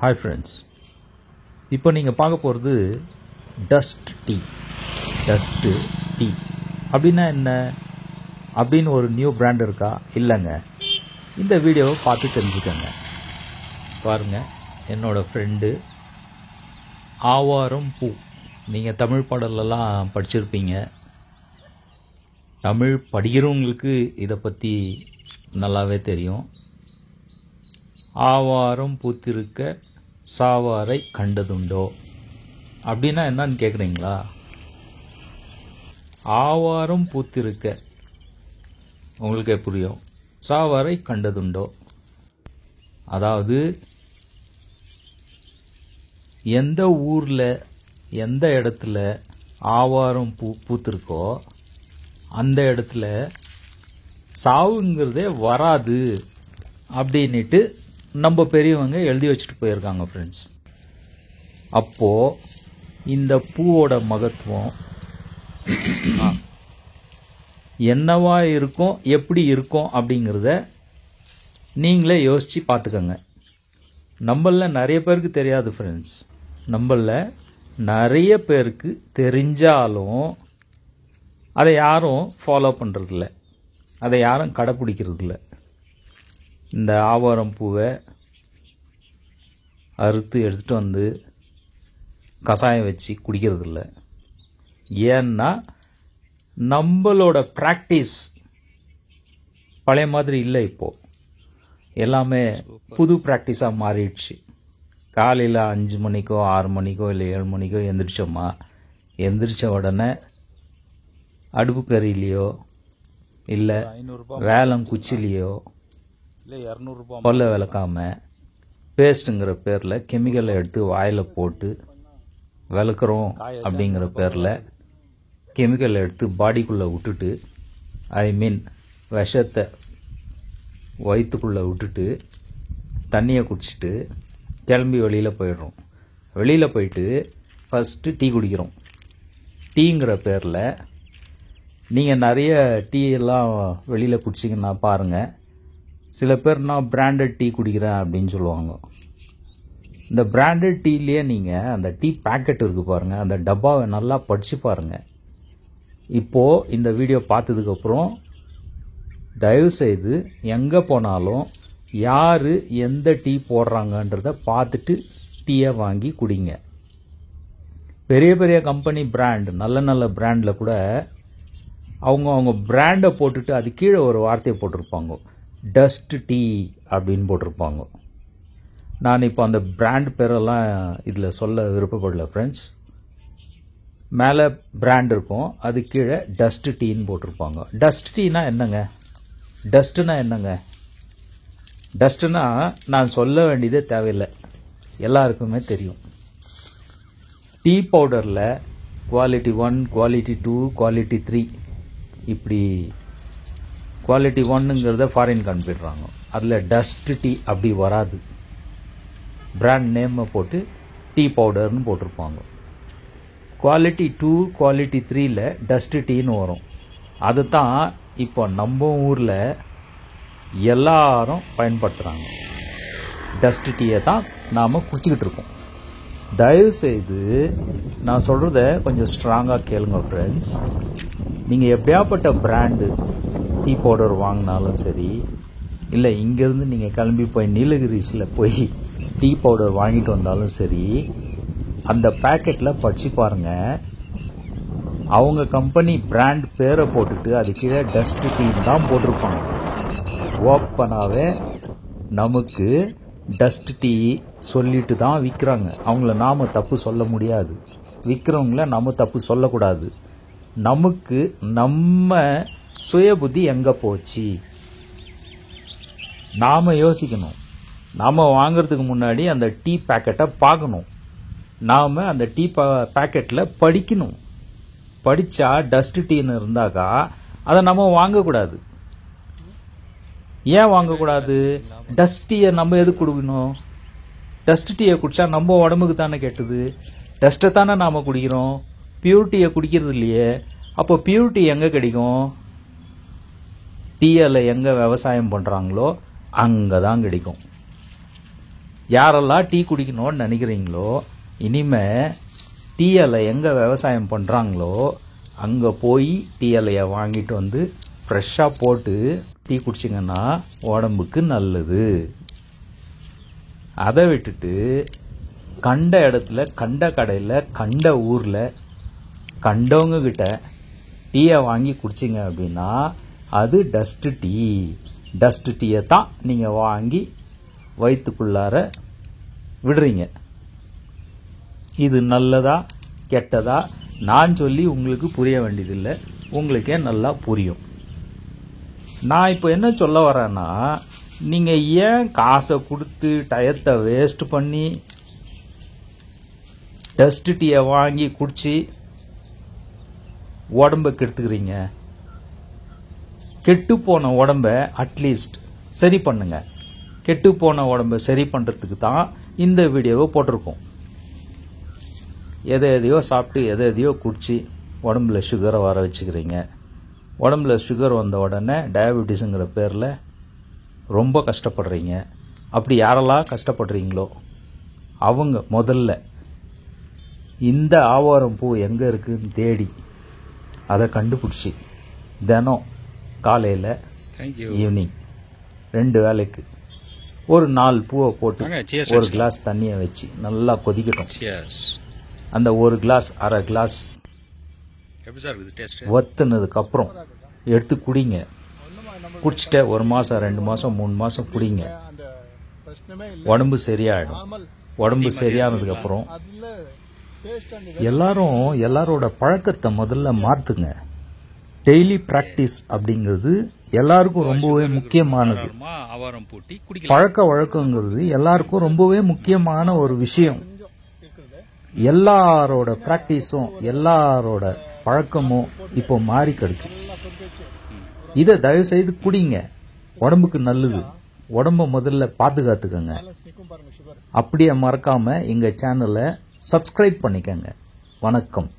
Hi friends, இப்போ நீங்கள் பார்க்க போகிறது டஸ்ட் டீ. டஸ்ட்டு டீ அப்படின்னா என்ன அப்படின்னு ஒரு நியூ பிராண்ட் இருக்கா? இல்லைங்க. இந்த வீடியோவை பார்த்து தெரிஞ்சுக்கோங்க. பாருங்கள், என்னோடய ஃப்ரெண்டு ஆவாரம் பூ. நீங்கள் தமிழ் பாடலெல்லாம் படிச்சிருப்பீங்க. தமிழ் படிக்கிறவங்களுக்கு இதை பற்றி நல்லாவே தெரியும். ஆவாரம் பூத்திருக்க சாவாரை கண்டதுண்டோ அப்படின்னா என்னன்னு கேட்குறீங்களா? ஆவாரம் பூத்திருக்க உங்களுக்கே புரியும். சாவாரை கண்டதுண்டோ அதாவது எந்த ஊரில் எந்த இடத்துல ஆவாரம் பூத்திருக்கோ அந்த இடத்துல சாவுங்கிறதே வராது அப்படின்ட்டு நம்ம பெரியவங்க எழுதி வச்சுட்டு போயிருக்காங்க ஃப்ரெண்ட்ஸ். அப்போது இந்த பூவோட மகத்துவம் என்னவா இருக்கும், எப்படி இருக்கும் அப்படிங்கிறத நீங்களே யோசித்து பார்த்துக்கோங்க. நம்மளில் நிறைய பேருக்கு தெரியாது ஃப்ரெண்ட்ஸ். நம்மளில் நிறைய பேருக்கு தெரிஞ்சாலும் அதை யாரும் ஃபாலோ பண்ணுறதில்ல, அதை யாரும் கடைப்பிடிக்கிறதில்ல. இந்த ஆவாரம் பூவை அறுத்து எடுத்துகிட்டு வந்து கஷாயம் வச்சு குடிக்கிறதில்ல. ஏன்னா நம்மளோட ப்ராக்டிஸ் பழைய மாதிரி இல்லை. இப்போது எல்லாமே புது ப்ராக்டிஸாக மாறிடுச்சு. காலையில் 5 மணிக்கோ 6 மணிக்கோ இல்லை 7 மணிக்கோ எந்திரிச்சோமா, எந்திரிச்ச உடனே அடுப்பு கறியிலையோ இல்லை வேலங்குச்சிலையோ இல்லை 200 பல்ல விளக்காமல் பேஸ்ட்டுங்கிற பேரில் கெமிக்கலை எடுத்து வாயில் போட்டு விளக்குறோம் அப்படிங்கிற பேரில் கெமிக்கலை எடுத்து பாடிக்குள்ளே விட்டுட்டு, விஷத்தை வயிற்றுக்குள்ளே விட்டுட்டு தண்ணியை குடிச்சிட்டு கிளம்பி வெளியில் போயிடுறோம். வெளியில் போயிட்டு ஃபஸ்ட்டு டீ குடிக்கிறோம். டீங்கிற பேரில் நீங்கள் நிறைய டீ எல்லாம் வெளியில் குடிச்சிங்கன்னா பாருங்கள், சில பேர் நான் பிராண்டட் டீ குடிக்கிறேன் அப்படின்னு சொல்லுவாங்க. இந்த பிராண்டட் டீலேயே நீங்கள் அந்த டீ பேக்கெட் இருக்குது பாருங்கள், அந்த டப்பாவை நல்லா படித்து பாருங்கள். இப்போது இந்த வீடியோ பார்த்ததுக்கப்புறம் தயவுசெய்து எங்கே போனாலும் யார் எந்த டீ போடுறாங்கன்றத பார்த்துட்டு டீயை வாங்கி குடிங்க. பெரிய பெரிய கம்பெனி பிராண்ட், நல்ல நல்ல பிராண்டில் கூட அவங்க பிராண்டை போட்டுட்டு அது கீழே ஒரு வார்த்தையை போட்டிருப்பாங்க, டஸ்ட் டீ அப்படின்னு போட்டிருப்பாங்க. நான் இப்போ அந்த பிராண்ட் பேரெல்லாம் இதில் சொல்ல விருப்பப்படல ஃப்ரெண்ட்ஸ். மேலே பிராண்ட் இருக்கும், அது கீழே டஸ்ட் டீன்னு போட்டிருப்பாங்க. டஸ்ட் டீனா என்னங்க? டஸ்ட்டுனா என்னங்க? டஸ்ட்டுனா நான் சொல்ல வேண்டியதே தேவையில்லை, எல்லாருக்குமே தெரியும். டீ பவுடரில் குவாலிட்டி 1, குவாலிட்டி 2, குவாலிட்டி 3 இப்படி குவாலிட்டி 1ங்கிறத ஃபாரினுக்கு அனுப்பிடுறாங்க. அதில் டஸ்ட் டீ அப்படி வராது. பிராண்ட் நேமை போட்டு டீ பவுடர்னு போட்டிருப்பாங்க. குவாலிட்டி 2, குவாலிட்டி 3ல் டஸ்ட் டீன்னு வரும். அது தான் இப்போ நம்ம ஊரில் எல்லாரும் பயன்படுத்துகிறாங்க. டஸ்ட் டீயை தான் நாம் குடிச்சிக்கிட்டு இருக்கோம். தயவுசெய்து நான் சொல்கிறத கொஞ்சம் ஸ்ட்ராங்காக கேளுங்க ஃப்ரெண்ட்ஸ். நீங்கள் எப்படியாப்பட்ட பிராண்டு டீ பவுடர் வாங்கினாலும் சரி, இல்லை இங்கேருந்து நீங்கள் கிளம்பி போய் நீலகிரிஸில் போய் டீ பவுடர் வாங்கிட்டு வந்தாலும் சரி, அந்த பேக்கெட்டில் படித்து பாருங்கள். அவங்க கம்பெனி பிராண்ட் பேரை போட்டுட்டு அது கீழே டஸ்ட் டீன்னு தான் போட்டிருப்பாங்க. ஓப்பனாகவே நமக்கு டஸ்ட் டீ சொல்லிட்டு தான் விற்கிறாங்க. அவங்கள நாம் தப்பு சொல்ல முடியாது, விற்கிறவங்கள நாம் தப்பு சொல்லக்கூடாது. நமக்கு நம்ம சுய புத்தி எங்கே போச்சு நாம் யோசிக்கணும். நாம் வாங்கிறதுக்கு முன்னாடி அந்த டீ பேக்கெட்டை பார்க்கணும். நாம் அந்த டீ பேக்கெட்டில் படிக்கணும். படித்தா டஸ்ட் டீன்னு இருந்தாக்கா அதை நம்ம வாங்கக்கூடாது. ஏன் வாங்கக்கூடாது? டஸ்ட் டீயை நம்ம எதுக்கு குடிக்கணும்? டஸ்ட் டீயை குடித்தா நம்ம உடம்புக்கு தானே கெட்டது. டஸ்ட்டை தானே நாம் குடிக்கிறோம், பியூரிட்டியை குடிக்கிறது இல்லையே. அப்போ பியூரிட்டி எங்கே கிடைக்கும்? டீயில் எங்கே விவசாயம் பண்ணுறாங்களோ அங்கே தான் கிடைக்கும். யாரெல்லாம் டீ குடிக்கணும்னு நினைக்கிறீங்களோ இனிமே டீ இலை எங்கே விவசாயம் பண்ணுறாங்களோ அங்கே போய் டீ இலையை வாங்கிட்டு வந்து ஃப்ரெஷ்ஷாக போட்டு டீ குடிச்சிங்கன்னா உடம்புக்கு நல்லது. அதை விட்டுட்டு கண்ட இடத்துல கண்ட கடையில் கண்ட ஊரில் கண்டவங்க கிட்ட டீயை வாங்கி குடிச்சிங்க அப்படின்னா அது டஸ்ட் டீ. டஸ்ட் டீயை தான் நீங்கள் வாங்கி வயிற்றுக்குள்ளார விடுறீங்க. இது நல்லதா கெட்டதா நான் சொல்லி உங்களுக்கு புரிய வேண்டியதில்லை, உங்களுக்கே நல்லா புரியும். நான் இப்போ என்ன சொல்ல வரேன்னா, நீங்கள் ஏன் காசை கொடுத்து டயத்தை வேஸ்ட் பண்ணி டஸ்ட் டீயை வாங்கி குடிச்சு உடம்பை கெடுத்துக்கிறீங்க? கெட்டு போன உடம்ப அட்லீஸ்ட் சரி பண்ணுங்க. கெட்டு போன உடம்பை சரி பண்ணுறதுக்கு தான் இந்த வீடியோவை போட்டிருக்கோம். எதையோ சாப்பிட்டு எதையோ குடிச்சு உடம்புல சுகரை வர வச்சுக்கிறீங்க. உடம்புல சுகர் வந்த உடனே டயபெட்டிஸுங்கிற பேரில் ரொம்ப கஷ்டப்படுறீங்க. அப்படி யாரெல்லாம் கஷ்டப்படுறீங்களோ அவங்க முதல்ல இந்த ஆவாரம் பூ எங்கே இருக்குன்னு தேடி அதை கண்டுபிடிச்சி தினம் காலையில் ஈவினிங் 2 வேளைக்கு ஒரு 4 பூவை போட்டு ஒரு கிளாஸ் தண்ணியை வச்சு நல்லா கொதிக்கட்டும். அந்த ஒரு கிளாஸ் அரை கிளாஸ் வத்துனதுக்கப்புறம் எடுத்து குடிங்க. குடிச்சிட்ட 1 மாதம் 2 மாதம் 3 மாதம் குடிங்க. உடம்பு சரியாயிடும். உடம்பு சரியானதுக்கப்புறம் எல்லாரோட பழக்கத்தை முதல்ல மாற்றுங்க. டெய்லி பிராக்டிஸ் அப்படிங்கிறது எல்லாருக்கும் ரொம்பவே முக்கியமானது. பழக்க வழக்கங்கிறது எல்லாருக்கும் ரொம்பவே முக்கியமான ஒரு விஷயம். எல்லாரோட பிராக்டிஸும் எல்லாரோட பழக்கமும் இப்போ மாறி கிடக்கு. இதை தயவு செய்து குடிங்க, உடம்புக்கு நல்லது. உடம்ப முதல்ல பாதுகாத்துக்கங்க. அப்படியே மறக்காம எங்க சேனலை சப்ஸ்கிரைப் பண்ணிக்கங்க. வணக்கம்.